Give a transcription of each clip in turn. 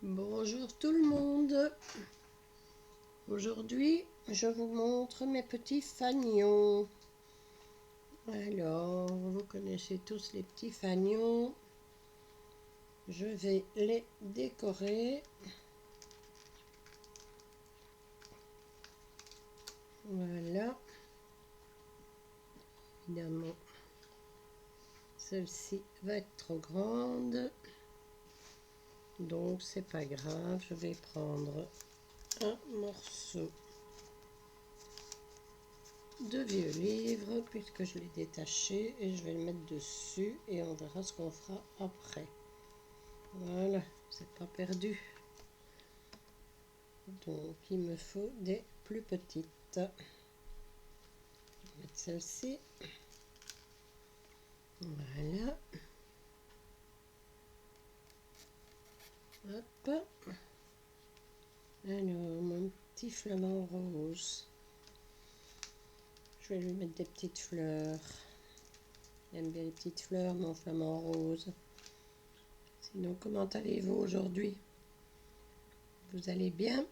Bonjour tout le monde. Aujourd'hui, je vous montre mes petits fanions. Alors, vous connaissez tous les petits fanions. Je vais les décorer. Voilà. Évidemment, celle-ci va être trop grande. Donc, c'est pas grave. Je vais prendre un morceau de vieux livre puisque je l'ai détaché et je vais le mettre dessus et on verra ce qu'on fera après. Voilà, c'est pas perdu. Donc il me faut des plus petites. Je vais mettre celle-ci. Voilà. Hop. Alors mon petit flamant rose. Je vais lui mettre des petites fleurs. J'aime bien les petites fleurs, mon flamant rose. Sinon, comment allez-vous aujourd'hui? Vous allez bien?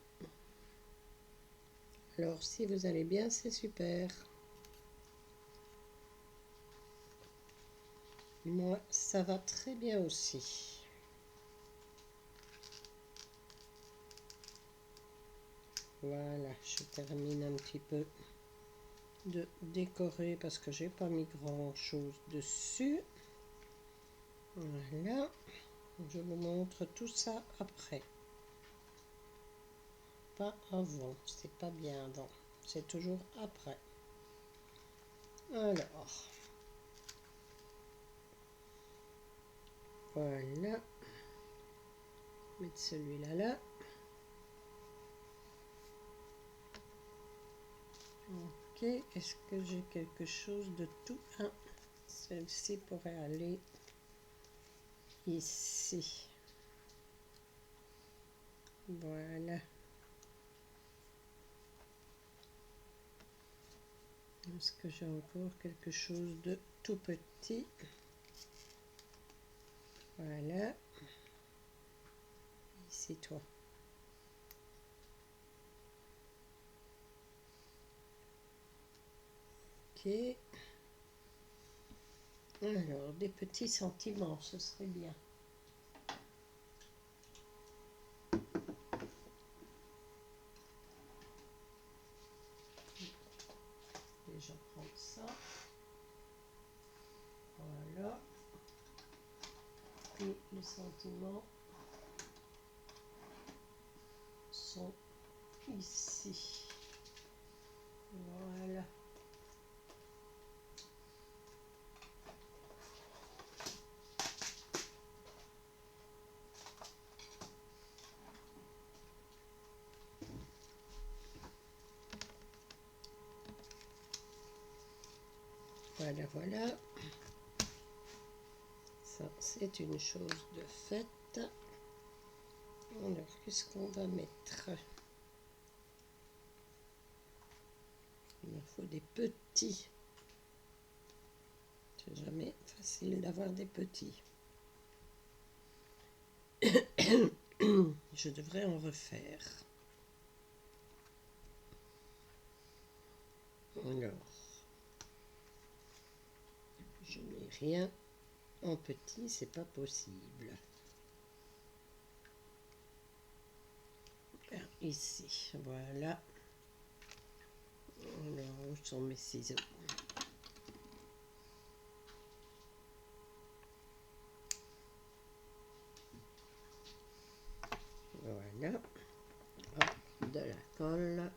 Alors, si vous allez bien, c'est super. Moi, ça va très bien aussi. Voilà, je termine un petit peu de décorer parce que j'ai pas mis grand chose dessus. Voilà, je vous montre tout ça après, pas avant, c'est pas bien avant, c'est toujours après. Alors voilà, mettre celui-là là. Ok, est-ce que j'ai quelque chose de tout? Celle-ci pourrait aller ici. Voilà. Est-ce que j'ai encore quelque chose de tout petit? Voilà. Ici, toi. Ok. Alors, des petits sentiments, ce serait bien. Déjà prendre ça. Voilà. Et les sentiments sont ici. Voilà. Voilà, voilà. Ça, c'est une chose de faite. Alors, qu'est-ce qu'on va mettre? Il me faut des petits. C'est jamais facile d'avoir des petits. Je devrais en refaire. Alors, je n'ai rien en petit, c'est pas possible. Ici, voilà. Alors, où sont mes ciseaux? Voilà. Hop, de la colle.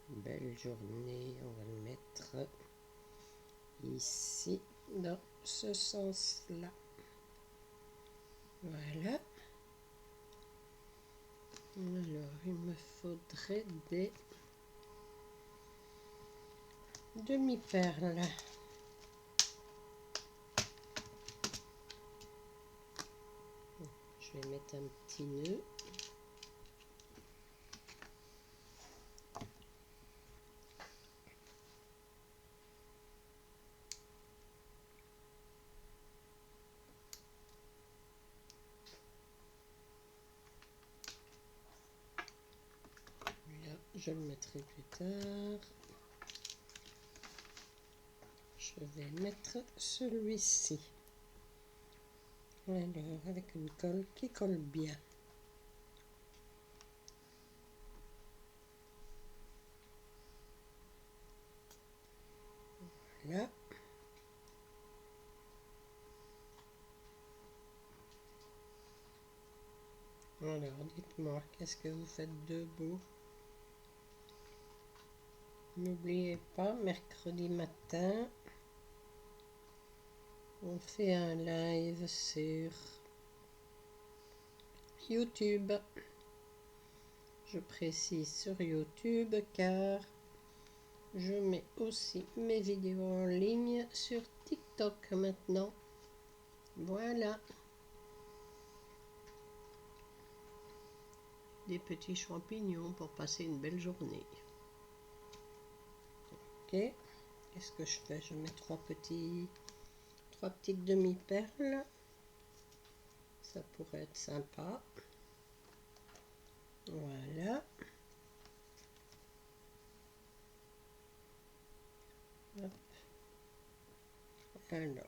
Belle journée, on va le mettre ici, dans ce sens-là. Voilà. Alors, il me faudrait des demi-perles. Je vais mettre un petit nœud. je le mettrai plus tard. Je vais mettre celui-ci. Alors, avec une colle qui colle bien. Voilà. Alors, dites-moi, qu'est-ce que vous faites de beau? N'oubliez pas, mercredi matin, on fait un live sur YouTube. Je précise sur YouTube car je mets aussi mes vidéos en ligne sur TikTok maintenant. Voilà. Des petits champignons pour passer une belle journée. Ok. Qu'est-ce que je fais? Je mets trois petites demi-perles. Ça pourrait être sympa. Voilà. Hop. Alors,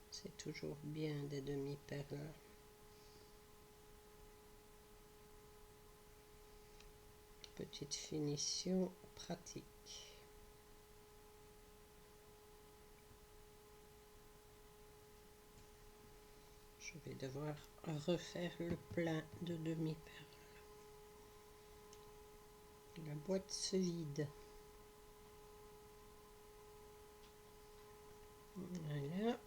c'est toujours bien des demi-perles. Petite finition pratique. Je vais devoir refaire le plein de demi-perles. La boîte se vide. Voilà.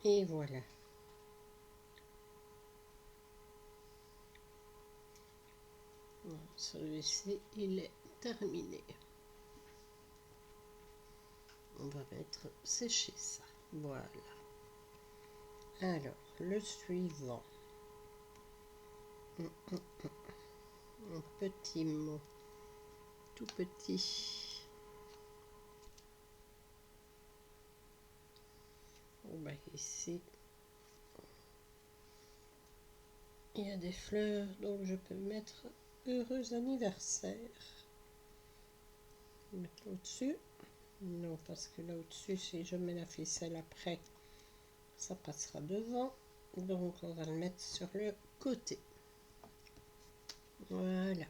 Et voilà. Celui-ci, il est terminé. On va mettre sécher ça. Voilà. Alors, le suivant. Un petit mot. Tout petit. Bon, bah, ici, il y a des fleurs, donc je peux mettre heureux anniversaire. Mettre au-dessus. Non, parce que là au-dessus, si je mets la ficelle après, ça passera devant. Donc on va le mettre sur le côté. Voilà.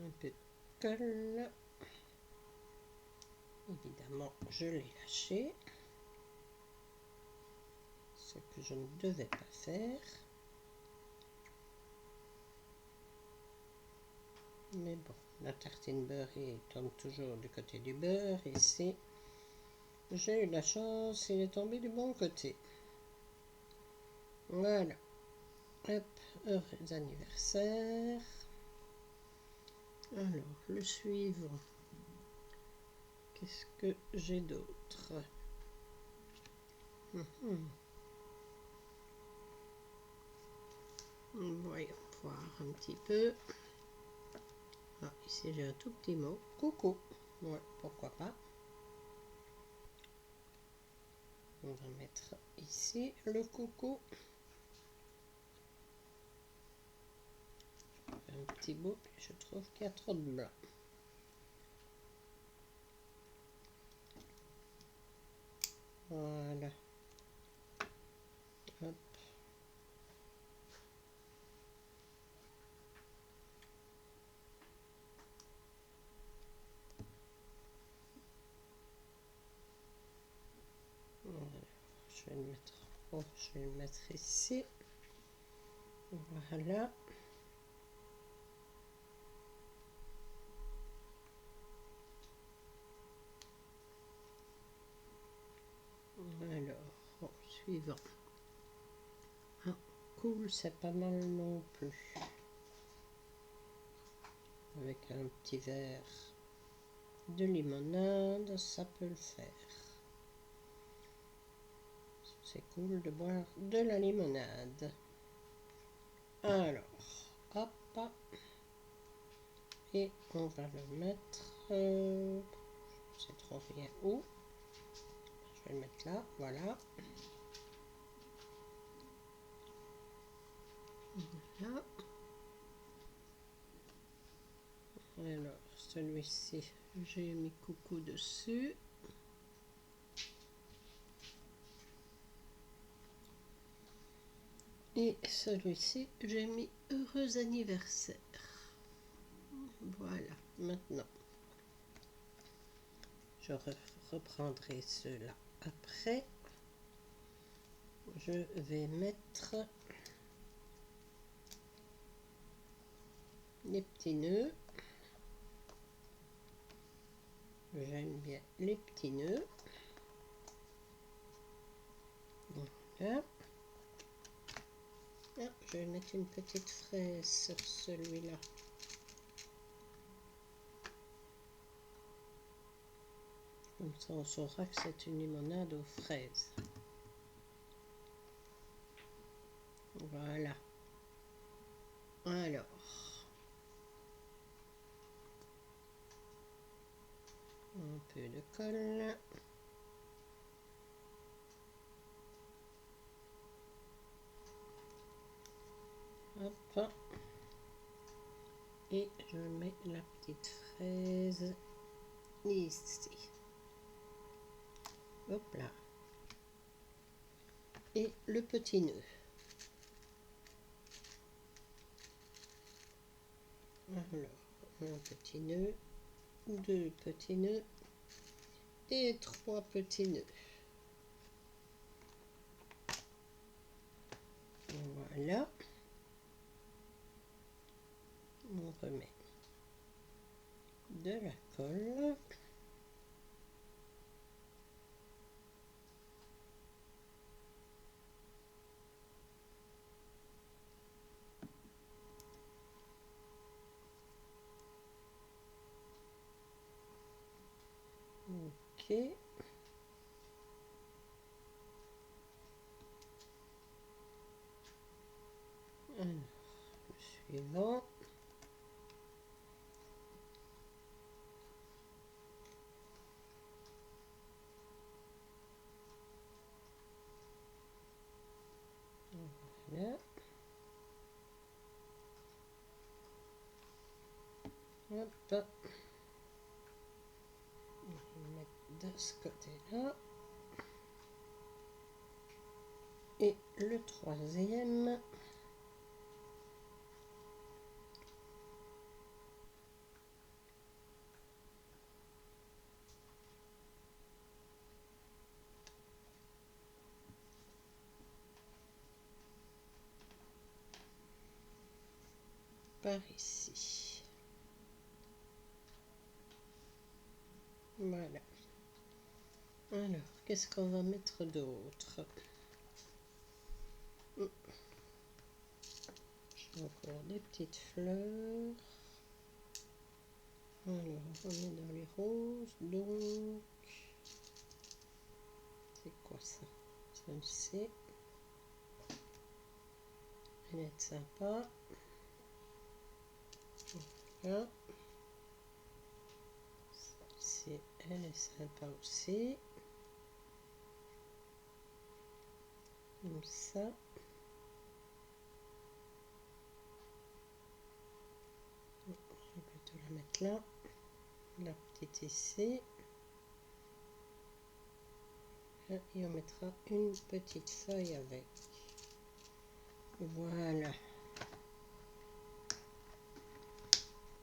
Un peu de colle. Évidemment, je l'ai lâché. Ce que je ne devais pas faire. Mais bon, la tartine beurrée tombe toujours du côté du beurre. Ici, j'ai eu la chance, il est tombé du bon côté. Voilà. Hop, heureux anniversaire. Alors, le suivant. Qu'est-ce que j'ai d'autre? Voyons voir un petit peu. Ah, ici j'ai un tout petit mot. Coucou. Ouais, pourquoi pas. On va mettre ici le coucou. Un petit bout, je trouve qu'il y a trop de blanc. Voilà. Hop. Voilà. Je vais le mettre. Oh, je vais le mettre ici. Voilà. Alors, oh, suivant. Ah, cool, c'est pas mal non plus. Avec un petit verre de limonade, ça peut le faire. C'est cool de boire de la limonade. Alors, Et on va le mettre, je sais trop bien où. Je vais le mettre là, voilà. Voilà. Alors, celui-ci, j'ai mis coucou dessus. Et celui-ci, j'ai mis heureux anniversaire. Voilà, maintenant, je reprendrai ceux-là après. Je vais mettre les petits nœuds. J'aime bien les petits nœuds. Voilà. Ah, je vais mettre une petite fraise sur celui-là. Comme ça, on saura que c'est une limonade aux fraises. Voilà. Alors, un peu de colle. Hop. Et je mets la petite fraise ici. Hop là. Et le petit nœud. Alors, un petit nœud, deux petits nœuds et trois petits nœuds. Voilà. On remet de la colle. Ok. Alors, le suivant. Voilà. Hop. On va mettre de ce côté-là. Et le troisième. Par ici. Voilà. Alors, qu'est-ce qu'on va mettre d'autre? Encore des petites fleurs. Alors, on est dans les roses, donc c'est quoi ça? Celle-ci. Elle est sympa. Voilà. Celle-ci, elle est sympa aussi. Comme ça. Je vais plutôt la mettre là. La petite ici. Et on mettra une petite feuille avec. Voilà.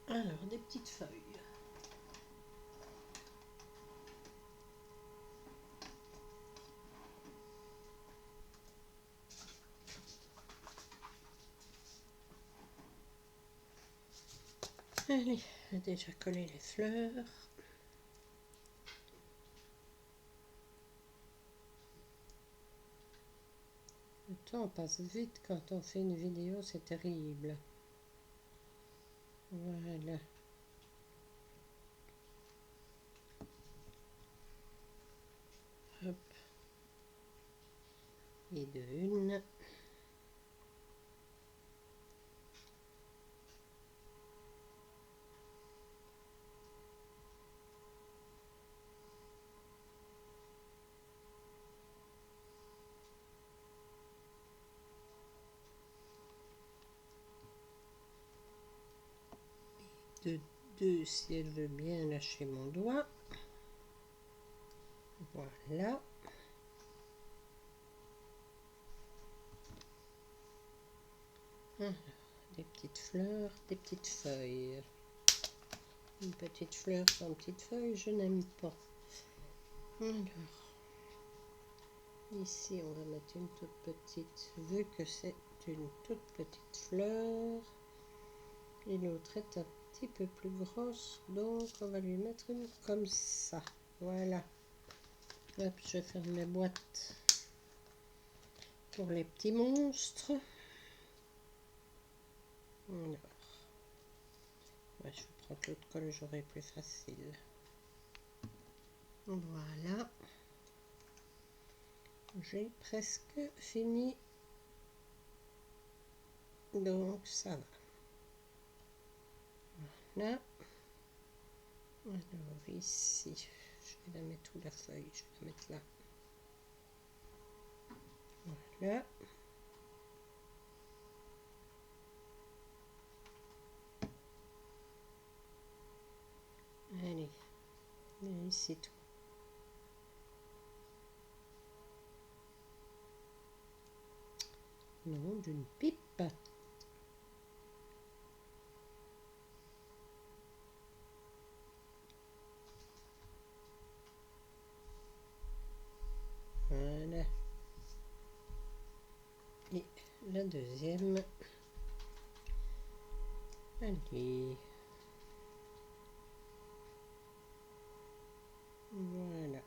Alors, des petites feuilles. Allez, j'ai déjà collé les fleurs. Le temps passe vite quand on fait une vidéo, c'est terrible. Voilà. Hop. Et de une. de 2 si elle veut bien lâcher mon doigt. Voilà. Alors, des petites fleurs, des petites feuilles. Une petite fleur sans petite feuille, je n'aime pas. Alors, ici on va mettre une toute petite, vu que c'est une toute petite fleur. Et l'autre est un petit peu plus grosse, donc on va lui mettre une comme ça. Voilà. Hop, je ferme mes boîtes pour les petits monstres. Alors, ouais, je vais prendre l'autre colle, j'aurai plus facile. Voilà. J'ai presque fini. Donc ça va. Voilà. Alors ici, je vais la mettre où la feuille? Je vais la mettre là. Voilà. Allez, et ici tout. Non, d'une pipe. Voilà. Et la deuxième. Allez. Voilà.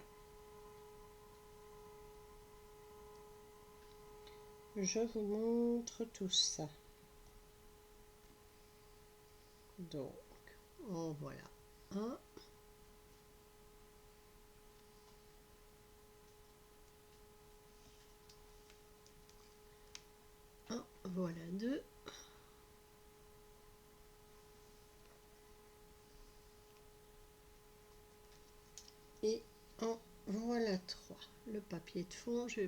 Je vous montre tout ça. Donc, en voilà un. Voilà deux. Et en voilà trois. Le papier de fond, je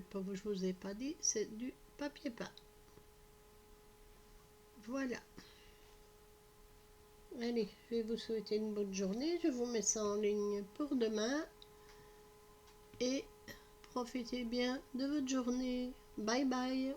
vous ai pas dit, c'est du papier peint. Voilà. Allez, je vais vous souhaiter une bonne journée. Je vous mets ça en ligne pour demain. Et profitez bien de votre journée. Bye bye.